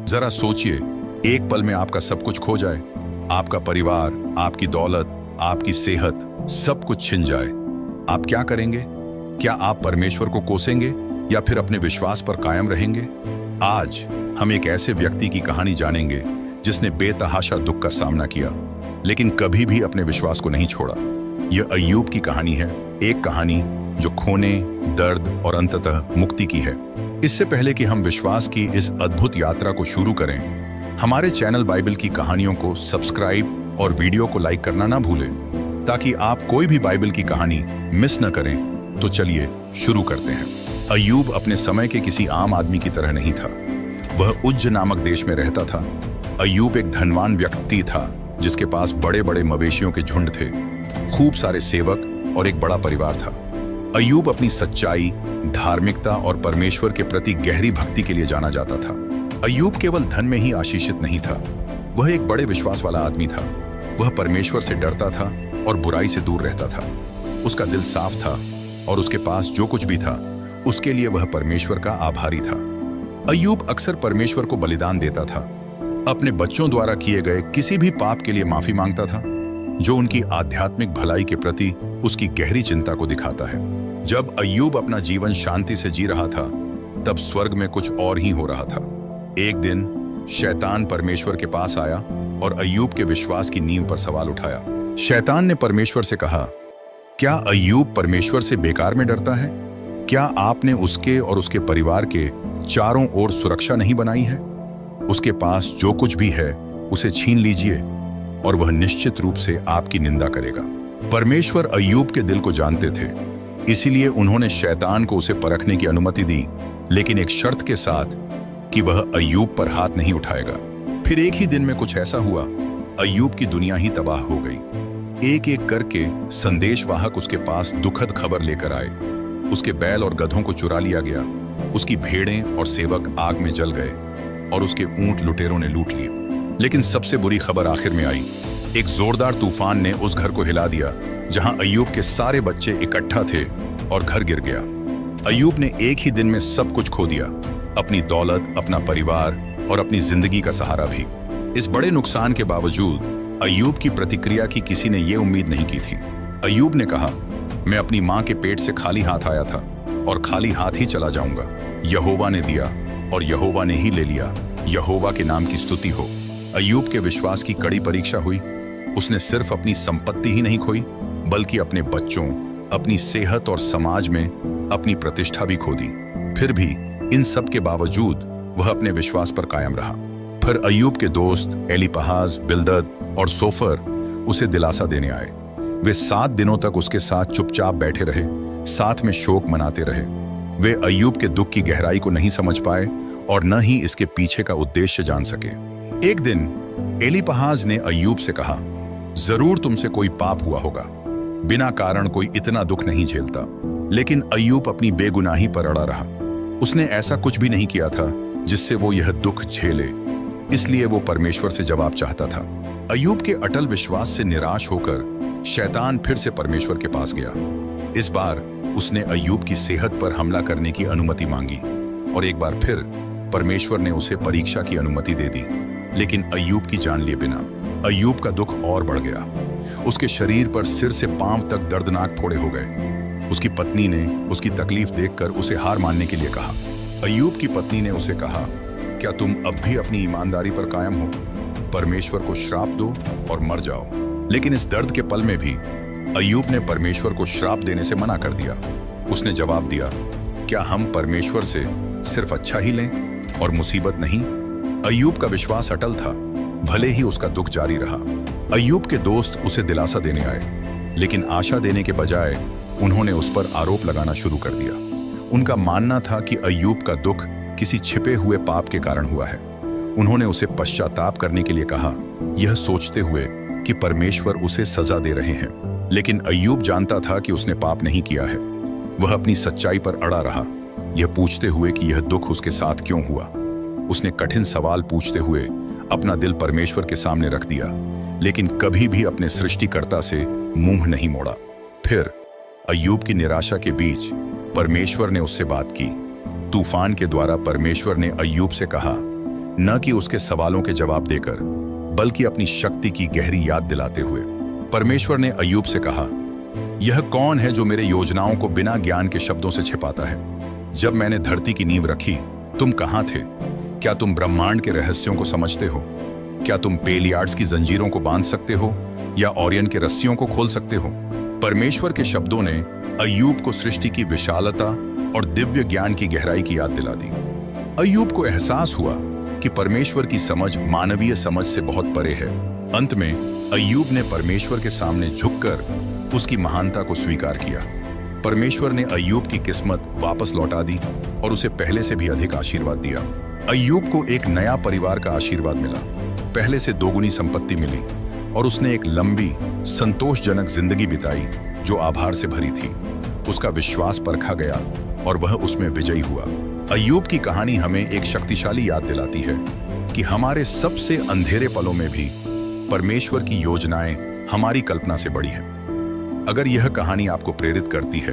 जरा सोचिए, एक पल में आपका सब कुछ खो जाए, आपका परिवार, आपकी दौलत, आपकी सेहत, सब कुछ छिन जाए। आप क्या करेंगे? क्या आप परमेश्वर को कोसेंगे या फिर अपने विश्वास पर कायम रहेंगे? आज हम एक ऐसे व्यक्ति की कहानी जानेंगे जिसने बेतहाशा दुख का सामना किया, लेकिन कभी भी अपने विश्वास को नहीं छोड़ा। यह अय्यूब की कहानी है, एक कहानी जो खोने, दर्द और अंततः मुक्ति की है। इससे पहले कि हम विश्वास की इस अद्भुत यात्रा को शुरू करें, हमारे चैनल बाइबल की कहानियों को सब्सक्राइब और वीडियो को लाइक करना ना भूलें, ताकि आप कोई भी बाइबल की कहानी मिस न करें। तो चलिए शुरू करते हैं। अय्यूब अपने समय के किसी आम आदमी की तरह नहीं था। वह उज्ज नामक देश में रहता था। अय्यूब एक धनवान व्यक्ति था जिसके पास बड़े बड़े मवेशियों के झुंड थे, खूब सारे सेवक और एक बड़ा परिवार था। अय्यूब अपनी सच्चाई, धार्मिकता और परमेश्वर के प्रति गहरी भक्ति के लिए जाना जाता था। अय्यूब केवल धन में ही आशीषित नहीं था, वह एक बड़े विश्वास वाला आदमी था। वह परमेश्वर से डरता था और बुराई से दूर रहता था। उसका दिल साफ था और उसके पास जो कुछ भी था उसके लिए वह परमेश्वर का आभारी था। अय्यूब अक्सर परमेश्वर को बलिदान देता था। अपने बच्चों द्वारा किए गए किसी भी पाप के लिए माफी मांगता था, जो उनकी आध्यात्मिक भलाई के प्रति उसकी गहरी चिंता को दिखाता है। जब अय्यूब अपना जीवन शांति से जी रहा था, तब स्वर्ग में कुछ और ही हो रहा था। एक दिन शैतान परमेश्वर के पास आया और अय्यूब के विश्वास की नींव पर सवाल उठाया। शैतान ने परमेश्वर से कहा, क्या अय्यूब परमेश्वर से बेकार में डरता है? क्या आपने उसके और उसके परिवार के चारों ओर सुरक्षा नहीं बनाई है? उसके पास जो कुछ भी है उसे छीन लीजिए और वह निश्चित रूप से आपकी निंदा करेगा। परमेश्वर अय्यूब के दिल को जानते थे, इसीलिए उन्होंने शैतान को उसे परखने की अनुमति दी, लेकिन एक शर्त के साथ कि वह अय्यूब पर हाथ नहीं उठाएगा। फिर एक ही दिन में कुछ ऐसा हुआ, अय्यूब की दुनिया ही तबाह हो गई। एक एक करके संदेशवाहक उसके पास दुखद खबर लेकर आए। उसके बैल और गधों को चुरा लिया गया, उसकी भेड़ें और सेवक आग में जल गए और उसके ऊंट लुटेरों ने लूट लिए। लेकिन सबसे बुरी खबर आखिर में आई। एक जोरदार तूफान ने उस घर को हिला दिया जहां अय्यूब के सारे बच्चे इकट्ठा थे और घर गिर गया। अय्यूब ने एक ही दिन में सब कुछ खो दिया, अपनी दौलत, अपना परिवार और अपनी जिंदगी का सहारा भी। इस बड़े नुकसान के बावजूद अय्यूब की प्रतिक्रिया की किसी ने यह उम्मीद नहीं की थी। अय्यूब ने कहा, मैं अपनी मां के पेट से खाली हाथ आया था और खाली हाथ ही चला जाऊंगा। यहोवा ने दिया और यहोवा ने ही ले लिया। यहोवा के नाम की स्तुति हो। अय्यूब के विश्वास की कड़ी परीक्षा हुई। उसने सिर्फ अपनी संपत्ति ही नहीं खोई, बल्कि अपने बच्चों, अपनी सेहत और समाज में अपनी प्रतिष्ठा भी खो दी। फिर भी इन सब के बावजूद वह अपने विश्वास पर कायम रहा। फिर अय्यूब के दोस्त एलीपहाज, बिल्दद और सोफर उसे दिलासा देने आए। वे 7 दिनों तक उसके साथ चुपचाप बैठे रहे, साथ में शोक मनाते रहे। वे अय्यूब के दुख की गहराई को नहीं समझ पाए और न ही इसके पीछे का उद्देश्य जान सके। एक दिन एलीपहाज ने अय्यूब से कहा, जरूर तुमसे कोई पाप हुआ होगा, बिना कारण कोई इतना दुख नहीं झेलता। लेकिन अय्यूब अपनी बेगुनाही पर अड़ा रहा। उसने ऐसा कुछ भी नहीं किया था जिससे वो यह दुख झेले, इसलिए वो परमेश्वर से जवाब चाहता था। अय्यूब के अटल विश्वास से निराश होकर शैतान फिर से परमेश्वर के पास गया। इस बार उसने अय्यूब की सेहत पर हमला करने की अनुमति मांगी और एक बार फिर परमेश्वर ने उसे परीक्षा की अनुमति दे दी, लेकिन अय्यूब की जान लिए बिना। अय्यूब का दुख और बढ़ गया। उसके शरीर पर सिर से पांव तक दर्दनाक फोड़े हो गए। उसकी पत्नी ने उसकी तकलीफ देखकर उसे हार मानने के लिए कहा। अय्यूब की पत्नी ने उसे कहा, क्या तुम अब भी अपनी ईमानदारी पर कायम हो? परमेश्वर को श्राप दो और मर जाओ। लेकिन इस दर्द के पल में भी अय्यूब ने परमेश्वर को श्राप देने से मना कर दिया। उसने जवाब दिया, क्या हम परमेश्वर से सिर्फ अच्छा ही लें और मुसीबत नहीं? अय्यूब का विश्वास अटल था, भले ही उसका दुख जारी रहा। अय्यूब के दोस्त उसे दिलासा देने आए, लेकिन आशा देने के बजाय उन्होंने उस पर आरोप लगाना शुरू कर दिया। उनका मानना था कि अय्यूब का दुख किसी छिपे हुए पाप के कारण हुआ है। उन्होंने उसे पश्चाताप करने के लिए कहा, यह सोचते हुए कि परमेश्वर उसे सजा दे रहे हैं। लेकिन अय्यूब जानता था कि उसने पाप नहीं किया है। वह अपनी सच्चाई पर अड़ा रहा, यह पूछते हुए कि यह दुख उसके साथ क्यों हुआ। उसने कठिन सवाल पूछते हुए अपना दिल परमेश्वर के सामने रख दिया, लेकिन कभी भी अपने सृष्टिकर्ता से मुंह नहीं मोड़ा। फिर अय्यूब की निराशा के बीच परमेश्वर ने उससे बात की। तूफान के द्वारा परमेश्वर ने अय्यूब से कहा, न कि उसके सवालों के जवाब देकर, बल्कि अपनी शक्ति की गहरी याद दिलाते हुए। परमेश्वर ने अय्यूब से कहा, यह कौन है जो मेरे योजनाओं को बिना ज्ञान के शब्दों से छिपाता है? जब मैंने धरती की नींव रखी, तुम कहाँ थे? क्या तुम ब्रह्मांड के रहस्यों को समझते हो? क्या तुम पेलियाड्स की जंजीरों को बांध सकते हो या ओरियन के रस्सियों को खोल सकते हो? परमेश्वर के शब्दों ने अय्यूब को सृष्टि की विशालता और दिव्य ज्ञान की गहराई की याद दिला दी। अय्यूब को एहसास हुआ कि परमेश्वर की समझ मानवीय समझ से बहुत परे है। अंत में अय्यूब ने परमेश्वर के सामने झुककर उसकी महानता को स्वीकार किया। परमेश्वर ने अय्यूब की किस्मत वापस लौटा दी और उसे पहले से भी अधिक आशीर्वाद दिया। अय्यूब को एक नया परिवार का आशीर्वाद मिला, पहले से दोगुनी संपत्ति मिली और उसने एक लंबी, संतोषजनक जिंदगी बिताई जो आभार से भरी थी। उसका विश्वास परखा गया और वह उसमें विजयी हुआ। अय्यूब की कहानी हमें एक शक्तिशाली याद दिलाती है कि हमारे सबसे अंधेरे पलों में भी परमेश्वर की योजनाएं हमारी कल्पना से बड़ी हैं। अगर यह कहानी आपको प्रेरित करती है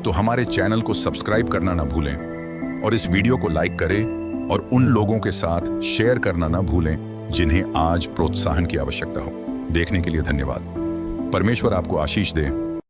तो हमारे चैनल को सब्सक्राइब करना ना भूलें और इस वीडियो को लाइक करें और उन लोगों के साथ शेयर करना ना भूलें जिन्हें आज प्रोत्साहन की आवश्यकता हो। देखने के लिए धन्यवाद। परमेश्वर आपको आशीष दे।